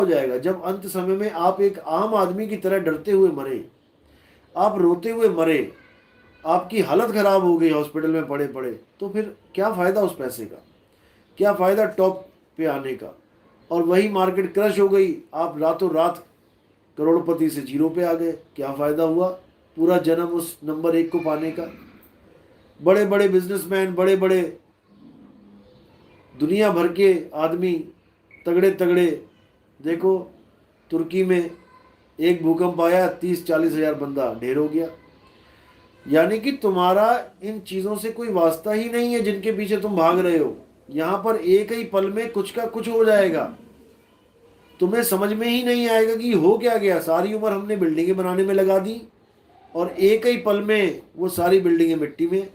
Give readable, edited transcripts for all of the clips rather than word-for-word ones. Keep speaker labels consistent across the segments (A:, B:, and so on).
A: हो जाएगा जब अंत समय में आप एक आम आदमी की तरह डरते हुए मरे, आप रोते हुए मरे, आपकी हालत खराब हो गई हॉस्पिटल में पड़े पड़े, तो फिर क्या फायदा उस पैसे का, क्या फायदा टॉप पे आने का। और वही मार्केट क्रश हो गई, आप रातों रात करोड़पति से जीरो पे आ गए, क्या फायदा हुआ पूरा जन्म उस नंबर एक को पाने का। बड़े बड़े बिजनेसमैन, बड़े बड़े दुनिया भर के आदमी, तगड़े तगड़े, देखो तुर्की में एक भूकंप आया, 30-40 हजार बंदा ढेर हो गया। यानी कि तुम्हारा इन चीजों से कोई वास्ता ही नहीं है जिनके पीछे तुम भाग रहे हो। यहां पर एक ही पल में कुछ का कुछ हो जाएगा, तुम्हें समझ में ही नहीं आएगा कि हो क्या गया। सारी उम्र हमने बिल्डिंगें बनाने में लगा दी और एक ही पल में वो सारी बिल्डिंगें मिट्टी में।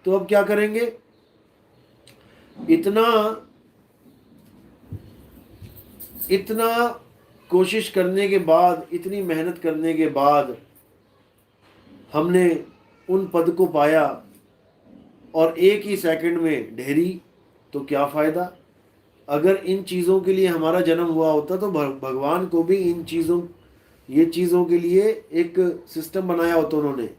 A: तो अब क्या करेंगे? इतना इतना कोशिश करने के बाद, इतनी मेहनत करने के बाद हमने उन पद को पाया और एक ही सेकंड में ढेरी, तो क्या फायदा। अगर इन चीज़ों के लिए हमारा जन्म हुआ होता तो भगवान को भी ये चीज़ों के लिए एक सिस्टम बनाया होता उन्होंने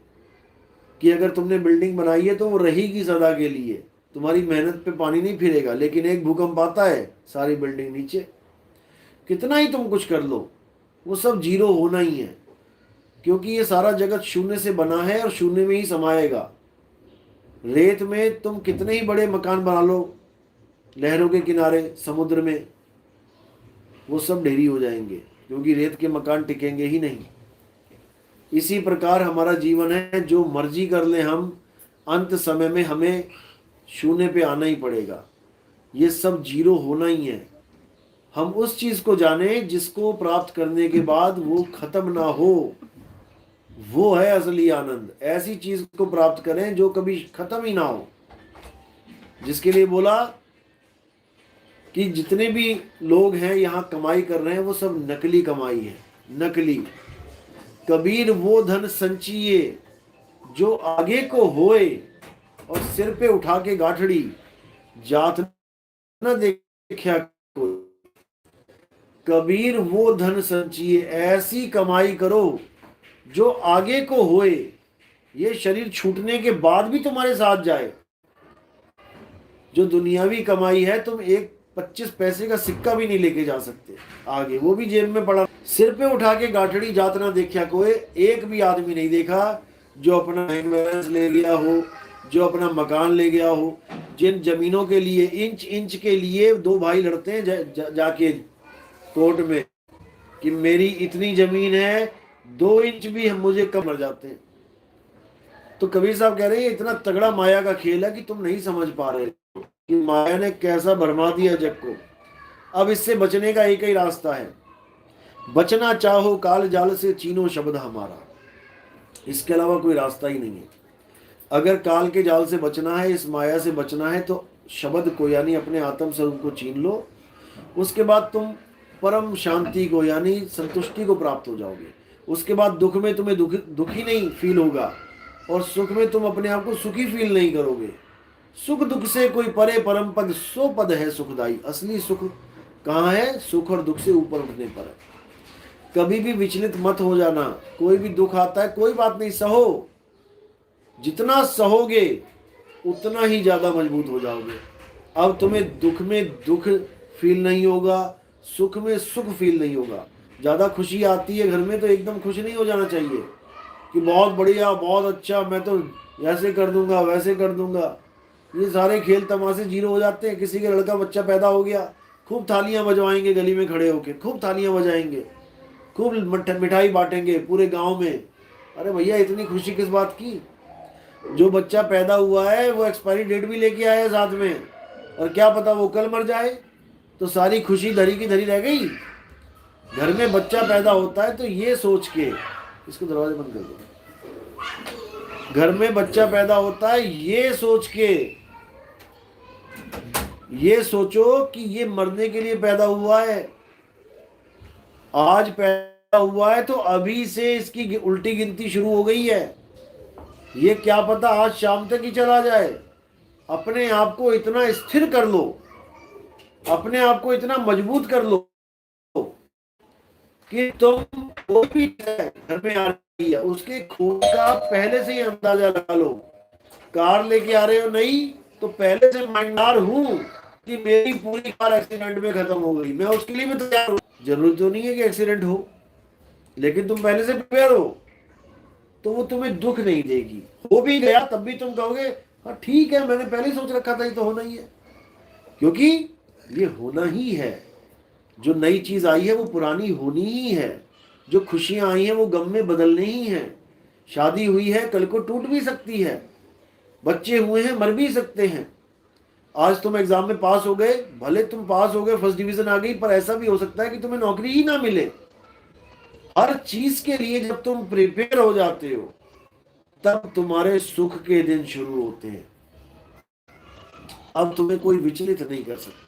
A: कि अगर तुमने बिल्डिंग बनाई है तो वो रहेगी सदा के लिए, तुम्हारी मेहनत पे पानी नहीं फिरेगा। लेकिन एक भूकंप आता है, सारी बिल्डिंग नीचे। कितना ही तुम कुछ कर लो, वो सब जीरो होना ही है, क्योंकि ये सारा जगत शून्य से बना है और शून्य में ही समाएगा। रेत में तुम कितने ही बड़े मकान बना लो लहरों के किनारे, समुद्र में, वो सब ढेरी हो जाएंगे, क्योंकि रेत के मकान टिकेंगे ही नहीं। इसी प्रकार हमारा जीवन है, जो मर्जी कर ले हम, अंत समय में हमें शून्य पे आना ही पड़ेगा। ये सब जीरो होना ही है। हम उस चीज को जाने जिसको प्राप्त करने के बाद वो खत्म ना हो, वो है असली आनंद। ऐसी चीज को प्राप्त करें जो कभी खत्म ही ना हो। जिसके लिए बोला कि जितने भी लोग हैं यहाँ कमाई कर रहे हैं, वो सब नकली कमाई है, नकली। कबीर वो धन संचिए जो आगे को होए, और सिर पे उठा के गाठड़ी जात न देखा कोई। कबीर वो धन संचिए, ऐसी कमाई करो जो आगे को होए, ये शरीर छूटने के बाद भी तुम्हारे साथ जाए। जो दुनियावी कमाई है, तुम एक 25 पैसे का सिक्का भी नहीं लेके जा सकते आगे, वो भी जेब में पड़ा। सिर पे उठा के गाठड़ी जात ना देखा कोई, एक भी आदमी नहीं देखा जो अपना बैंक बैलेंस ले गया हो, जो अपना मकान ले गया हो। जिन जमीनों के लिए इंच इंच के लिए दो भाई लड़ते हैं जाके कोर्ट में कि मेरी इतनी जमीन है, 2 इंच भी हम मुझे कम मर जाते हैं। तो कबीर साहब कह रहे हैं इतना तगड़ा माया का खेल है कि तुम नहीं समझ पा रहे कि माया ने कैसा भरमा दिया जग को। अब इससे बचने का एक ही रास्ता है, बचना चाहो काल जाल से चीनो शब्द हमारा। इसके अलावा कोई रास्ता ही नहीं है। अगर काल के जाल से बचना है, इस माया से बचना है, तो शब्द को यानी अपने आत्म स्वरूप को छीन लो। उसके बाद तुम परम शांति को यानी संतुष्टि को प्राप्त हो जाओगे। उसके बाद दुख में तुम्हें दुखी नहीं फील होगा, और सुख में तुम अपने आप को सुखी फील नहीं करोगे। सुख दुख से कोई परे परम पद, सो पद है सुखदाई। असली सुख कहाँ है? सुख और दुख से ऊपर उठने पर है। कभी भी विचलित मत हो जाना। कोई भी दुख आता है, कोई बात नहीं, सहो। जितना सहोगे उतना ही ज्यादा मजबूत हो जाओगे। अब तुम्हें दुख में दुख फील नहीं होगा, सुख में सुख फील नहीं होगा। ज्यादा खुशी आती है घर में तो एकदम खुश नहीं हो जाना चाहिए कि बहुत बढ़िया, बहुत अच्छा, मैं तो ऐसे कर दूंगा, वैसे कर दूंगा। ये सारे खेल तमाशे जीरो हो जाते हैं। किसी के लड़का बच्चा पैदा हो गया, खूब थालियां बजवाएंगे, गली में खड़े होके खूब थालियां बजाएंगे, खूब मिठाई बांटेंगे पूरे गांव में। अरे भैया, इतनी खुशी किस बात की? जो बच्चा पैदा हुआ है वो एक्सपायरी डेट भी लेके आया है साथ में, और क्या पता वो कल मर जाए, तो सारी खुशी धरी की धरी रह गई। घर में बच्चा पैदा होता है तो ये सोच के, इसको दरवाजे बंद कर दो। घर में बच्चा पैदा होता है ये सोच के, ये सोचो कि ये मरने के लिए पैदा हुआ है। आज पैदा हुआ है तो अभी से इसकी उल्टी गिनती शुरू हो गई है। ये क्या पता आज शाम तक ही चला जाए। अपने आप को इतना स्थिर कर लो, अपने आप को इतना मजबूत कर लो कि तुम कोई भी घर में आ रही है, उसके खून का पहले से ही अंदाजा लगा लो। कार लेके आ रहे हो नहीं, तो पहले से माइंडदार हूं कि मेरी पूरी कार एक्सीडेंट में खत्म हो गई, मैं उसके लिए भी तैयार हूं। जरूरी तो नहीं है कि एक्सीडेंट हो, लेकिन तुम पहले से प्रिपेयर हो, तो वो तुम्हें दुख नहीं देगी। हो भी गया तब भी तुम कहोगे हाँ ठीक है, मैंने पहले ही सोच रखा था ये तो होना ही है, क्योंकि ये होना ही है। जो नई चीज आई है वो पुरानी होनी ही है। जो खुशियां आई हैं वो गम में बदलनी ही है। शादी हुई है, कल को टूट भी सकती है। बच्चे हुए हैं, मर भी सकते हैं। आज तुम एग्जाम में पास हो गए, भले तुम पास हो गए, फर्स्ट डिवीजन आ गई, पर ऐसा भी हो सकता है कि तुम्हें नौकरी ही ना मिले। हर चीज के लिए जब तुम प्रिपेयर हो जाते हो, तब तुम्हारे सुख के दिन शुरू होते हैं। अब तुम्हें कोई विचलित नहीं कर सकता।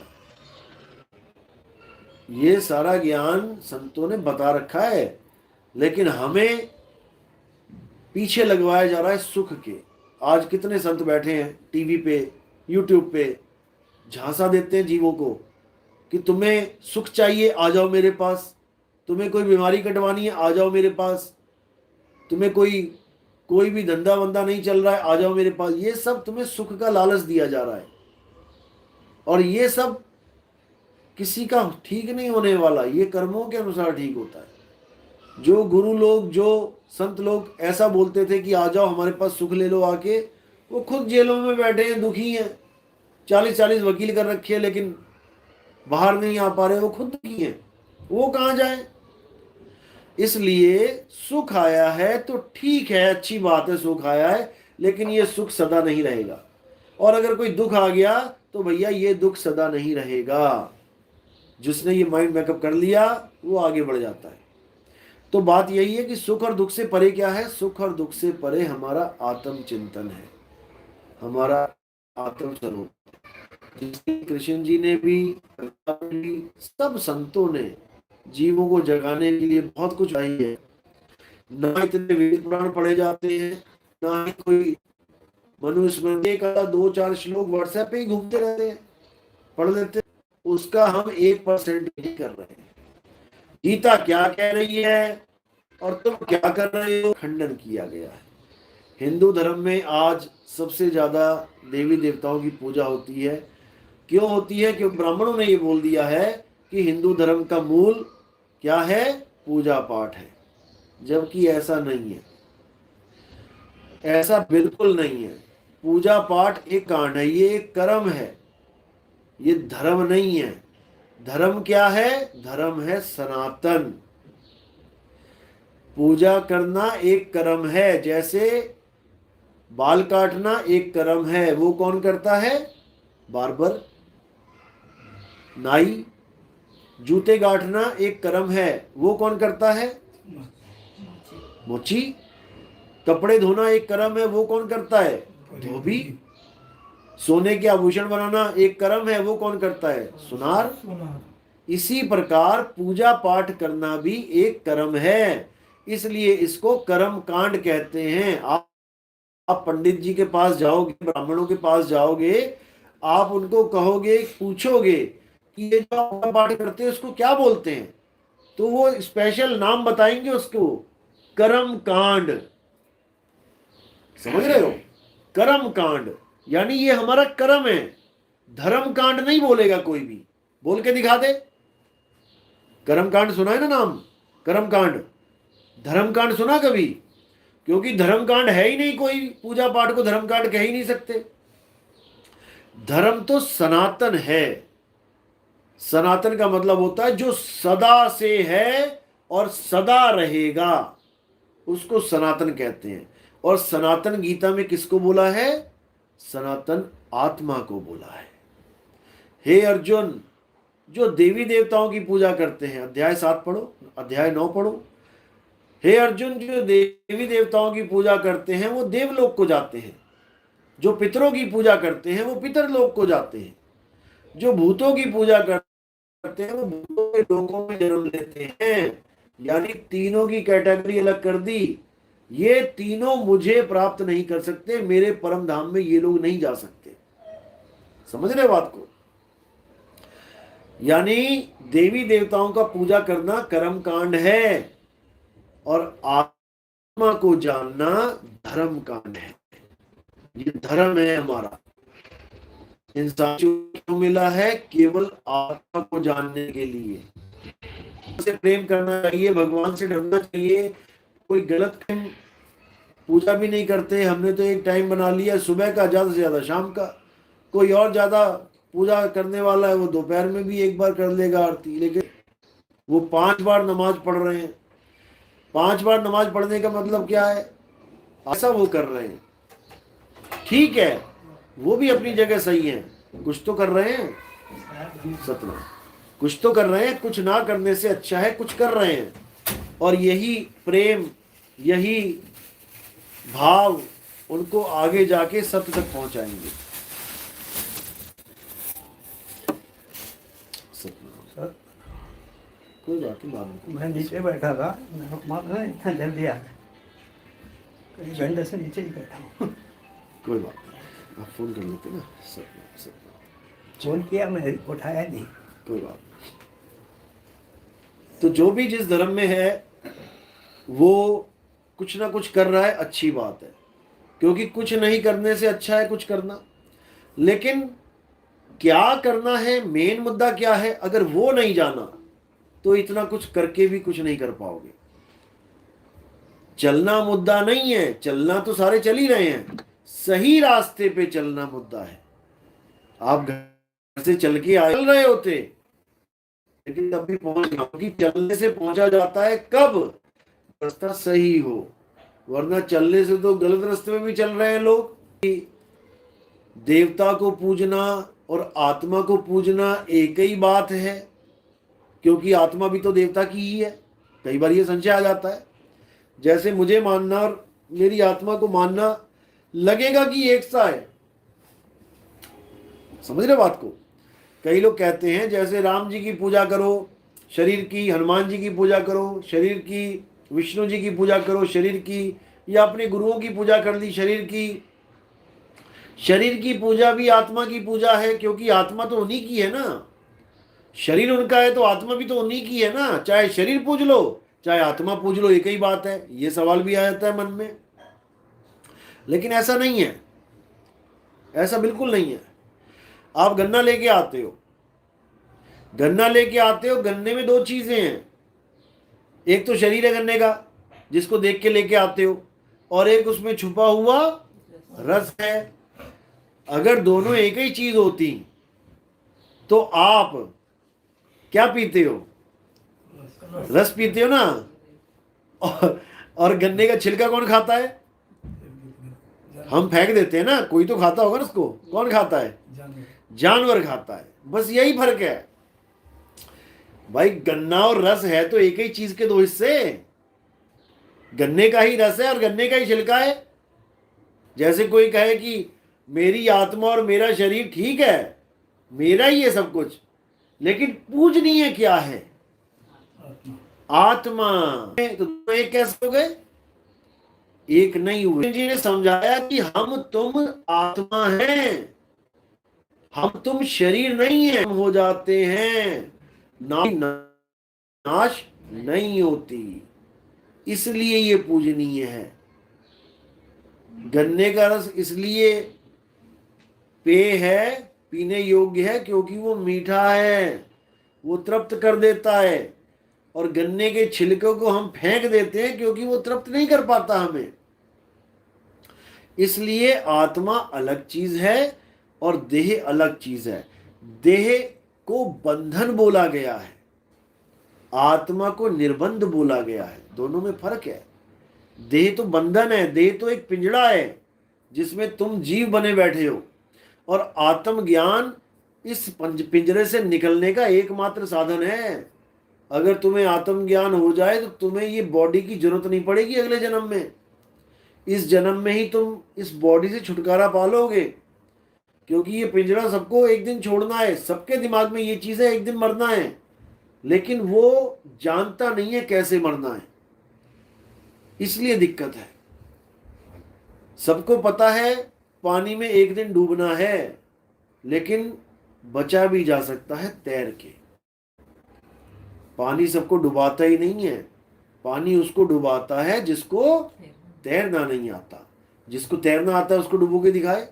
A: ये सारा ज्ञान संतों ने बता रखा है, लेकिन हमें पीछे लगवाया जा रहा है सुख के। आज कितने संत बैठे हैं टीवी पे, यूट्यूब पे, झांसा देते हैं जीवों को कि तुम्हें सुख चाहिए आ जाओ मेरे पास, तुम्हें कोई बीमारी कटवानी है आ जाओ मेरे पास, तुम्हें कोई कोई भी धंधा वंदा नहीं चल रहा है आ जाओ मेरे पास। ये सब तुम्हें सुख का लालच दिया जा रहा है, और ये सब किसी का ठीक नहीं होने वाला। ये कर्मों के अनुसार ठीक होता है। जो गुरु लोग, जो संत लोग ऐसा बोलते थे कि आ जाओ हमारे पास सुख ले लो आके, वो खुद जेलों में बैठे हैं, दुखी हैं, 40-40 वकील कर रखे हैं, लेकिन बाहर नहीं आ पा रहे, वो खुद दुखी हैं, वो कहाँ जाए। इसलिए सुख आया है तो ठीक है, अच्छी बात है, सुख आया है, लेकिन ये सुख सदा नहीं रहेगा। और अगर कोई दुख आ गया तो भैया ये दुख सदा नहीं रहेगा। जिसने ये माइंड मेकअप कर लिया वो आगे बढ़ जाता है। तो बात यही है कि सुख और दुख से परे क्या है? सुख और दुख से परे हमारा आत्म चिंतन है, हमारा आत्म स्वरूप। जिसने कृष्ण जी ने भी, सब संतों ने जीवों को जगाने के लिए बहुत कुछ आई है। ना इतने वेद पुराण पढ़े जाते हैं, ना ही कोई मनुस्मृति का 2-4 श्लोक व्हाट्सएप पे ही घूमते रहते हैं, पढ़ लेते हैं। उसका हम 1% नहीं कर रहे हैं। गीता क्या कह रही है और तुम क्या कर रहे हो, खंडन किया गया है। हिंदू धर्म में आज सबसे ज्यादा देवी देवताओं की पूजा होती है। क्यों होती है? क्योंकि ब्राह्मणों ने ये बोल दिया है कि हिंदू धर्म का मूल क्या है? पूजा पाठ है। जबकि ऐसा नहीं है, ऐसा बिल्कुल नहीं है। पूजा पाठ एक कांड है, ये एक कर्म है, ये धर्म नहीं है। धर्म क्या है? धर्म है सनातन। पूजा करना एक कर्म है, जैसे बाल काटना एक कर्म है, वो कौन करता है? बार्बर। नाई। जूते गांठना एक कर्म है, वो कौन करता है? मोची। कपड़े धोना एक कर्म है, वो कौन करता है? धोबी। सोने के आभूषण बनाना एक कर्म है, वो कौन करता है? सुनार। इसी प्रकार पूजा पाठ करना भी एक कर्म है, इसलिए इसको कर्म कांड कहते हैं। आप पंडित जी के पास जाओगे, ब्राह्मणों के पास जाओगे, आप उनको कहोगे, पूछोगे कि ये जो आप पूजा पाठ करते हैं उसको क्या बोलते हैं, तो वो स्पेशल नाम बताएंगे उसको, कर्म कांड। समझ रहे हो? कर्म कांड यानी ये हमारा कर्म है। धर्म कांड नहीं बोलेगा कोई भी। बोल के दिखा दे। कर्म कांड सुना है ना नाम? कर्म कांड। धर्म कांड सुना कभी? क्योंकि धर्म कांड है ही नहीं कोई, पूजा पाठ को धर्म कांड कह ही नहीं सकते। धर्म तो सनातन है। सनातन का मतलब होता है जो सदा से है और सदा रहेगा, उसको सनातन कहते हैं। और सनातन गीता में किसको बोला है? सनातन आत्मा को बोला है। हे अर्जुन, जो देवी देवताओं की पूजा करते हैं, अध्याय 7 पढ़ो, अध्याय 9 पढ़ो। हे अर्जुन, जो देवी देवताओं की पूजा करते हैं वो देवलोक को जाते हैं। जो पितरों की पूजा करते हैं वो पितरलोक को जाते हैं। जो भूतों की पूजा करते हैं वो भूतों के लोकों में जन्म लेते हैं। यानी तीनों की कैटेगरी अलग कर दी। ये तीनों मुझे प्राप्त नहीं कर सकते, मेरे परम धाम में ये लोग नहीं जा सकते। समझ रहे बात को? यानी देवी देवताओं का पूजा करना कर्म कांड है और आत्मा को जानना धर्म कांड है। ये धर्म है हमारा। इंसान को क्यों मिला है? केवल आत्मा को जानने के लिए। से प्रेम करना चाहिए, भगवान से डरना चाहिए। कोई गलत पूजा भी नहीं करते। हमने तो एक टाइम बना लिया सुबह का, ज्यादा से ज्यादा शाम का। कोई और ज्यादा पूजा करने वाला है वो दोपहर में भी एक बार कर लेगा आरती, लेकिन वो 5 बार नमाज पढ़ रहे हैं। 5 बार नमाज पढ़ने का मतलब क्या है? ऐसा वो कर रहे हैं, ठीक है, वो भी अपनी जगह सही है, कुछ तो कर रहे हैं। सतना कुछ तो कर रहे हैं, कुछ ना करने से अच्छा है कुछ कर रहे हैं। और यही प्रेम, यही भाव उनको आगे जाके सत्य तक पहुंचाएंगे। कोई बात नहीं,
B: मैं नीचे बैठा था, इतना जल्दी आ गया, कई घंटे से नीचे ही बैठा हूँ।
A: कोई बात नहीं, आप फोन कर लेते ना। सब
B: फोन किया, मैं उठाया नहीं।
A: कोई बात नहीं। तो जो भी जिस धर्म में है वो कुछ ना कुछ कर रहा है, अच्छी बात है, क्योंकि कुछ नहीं करने से अच्छा है कुछ करना। लेकिन क्या करना है, मेन मुद्दा क्या है, अगर वो नहीं जाना तो इतना कुछ करके भी कुछ नहीं कर पाओगे। चलना मुद्दा नहीं है, चलना तो सारे चल ही रहे हैं, सही रास्ते पे चलना मुद्दा है। आप घर से चल के चल रहे होते, लेकिन तब भी पहुंच गए, क्योंकि चलने से पहुंचा जाता है कब? रास्ता सही हो, वरना चलने से तो गलत रास्ते में भी चल रहे हैं लोग। देवता को पूजना और आत्मा को पूजना एक ही बात है, क्योंकि आत्मा भी तो देवता की ही है। कई बार ये संशय आ जाता है, जैसे मुझे मानना और मेरी आत्मा को मानना लगेगा कि एक सा है। समझ रहे बात को? कई लोग कहते हैं जैसे राम जी की पूजा करो शरीर की, हनुमान जी की पूजा करो शरीर की, विष्णु जी की पूजा करो शरीर की, या अपने गुरुओं की पूजा कर ली शरीर की। शरीर की पूजा भी आत्मा की पूजा है, क्योंकि आत्मा तो उन्हीं की है ना। शरीर उनका है तो आत्मा भी तो उन्हीं की है ना। चाहे शरीर पूज लो चाहे आत्मा पूज लो, एक ही बात है। ये सवाल भी आ जाता है मन में, लेकिन ऐसा नहीं है, ऐसा बिल्कुल नहीं है। आप गन्ना लेके आते हो, गन्ना लेके आते हो, गन्ने में 2 चीजें हैं। एक तो शरीर है गन्ने का जिसको देख के लेके आते हो, और एक उसमें छुपा हुआ रस है। अगर दोनों एक ही चीज होती तो आप क्या पीते हो? रस पीते हो ना। और गन्ने का छिलका कौन खाता है? हम फेंक देते हैं ना, कोई तो खाता होगा ना उसको। कौन खाता है? जानवर खाता है। बस यही फर्क है भाई। गन्ना और रस है तो एक ही चीज के 2 हिस्से। गन्ने का ही रस है और गन्ने का ही छिलका है। जैसे कोई कहे कि मेरी आत्मा और मेरा शरीर ठीक है, मेरा ही है सब कुछ, लेकिन पूजनीय क्या है? आत्मा। तो एक कैसे हो गए? एक नहीं हुए। जी ने समझाया कि हम तुम आत्मा हैं, हम तुम शरीर नहीं है। हम हो जाते हैं, नाश नहीं होती, इसलिए ये पूजनीय है। गन्ने का रस इसलिए पेय है, पीने योग्य है, क्योंकि वो मीठा है, वो तृप्त कर देता है। और गन्ने के छिलकों को हम फेंक देते हैं क्योंकि वो तृप्त नहीं कर पाता हमें। इसलिए आत्मा अलग चीज है और देह अलग चीज है। देह को बंधन बोला गया है, आत्मा को निर्बंध बोला गया है। दोनों में फर्क है। देह तो बंधन है, देह तो एक पिंजड़ा है जिसमें तुम जीव बने बैठे हो, और आत्मज्ञान इस पिंजरे से निकलने का एकमात्र साधन है। अगर तुम्हें आत्मज्ञान हो जाए तो तुम्हें ये बॉडी की जरूरत नहीं पड़ेगी अगले जन्म में। इस जन्म में ही तुम इस बॉडी से छुटकारा पालोगे, क्योंकि ये पिंजरा सबको एक दिन छोड़ना है। सबके दिमाग में ये चीज है, एक दिन मरना है, लेकिन वो जानता नहीं है कैसे मरना है, इसलिए दिक्कत है। सबको पता है पानी में एक दिन डूबना है, लेकिन बचा भी जा सकता है तैर के। पानी सबको डुबाता ही नहीं है, पानी उसको डुबाता है जिसको तैरना नहीं आता। जिसको तैरना आता है उसको डुबो के दिखाए।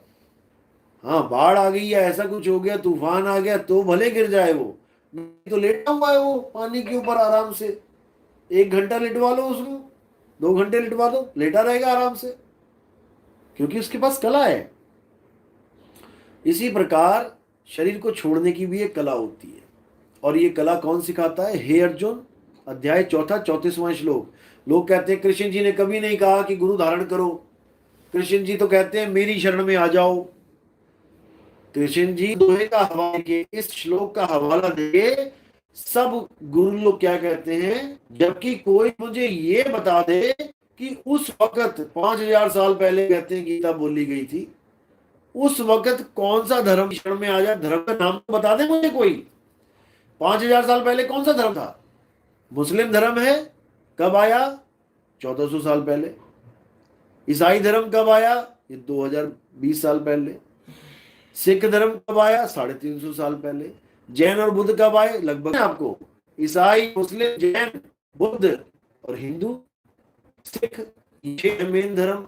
A: हाँ, बाढ़ आ गई या ऐसा कुछ हो गया, तूफान आ गया, तो भले गिर जाए वो, नहीं तो लेटा हुआ है वो पानी के ऊपर आराम से। 1 घंटा लिटवा लो उसको, 2 घंटे लिटवा दो, लेटा रहेगा आराम से, क्योंकि उसके पास कला है। इसी प्रकार शरीर को छोड़ने की भी एक कला होती है। और ये कला कौन सिखाता है? हे अर्जुन, अध्याय 4 34वां श्लोक। लोग कहते हैं कृष्ण जी ने कभी नहीं कहा कि गुरु धारण करो। कृष्ण जी तो कहते हैं मेरी शरण में आ जाओ। कृष्ण जी दोहे का हवाला के, इस श्लोक का हवाला देके सब गुरु लोग क्या कहते हैं, जबकि कोई मुझे ये बता दे कि उस वक्त 5000 साल पहले कहते हैं गीता बोली गई थी, उस वक्त कौन सा धर्म शरण में आ जाए। धर्म का नाम तो बता दे मुझे कोई। 5000 साल पहले कौन सा धर्म था? मुस्लिम धर्म है, कब आया? 1400 साल पहले। ईसाई धर्म कब आया? ये 2020 साल पहले। सिख धर्म कब आया? 350 साल पहले। जैन और बुद्ध कब आए? लगभग आपको ईसाई, मुस्लिम, जैन, बुद्ध और हिंदू, सिख, ये मेन धर्म।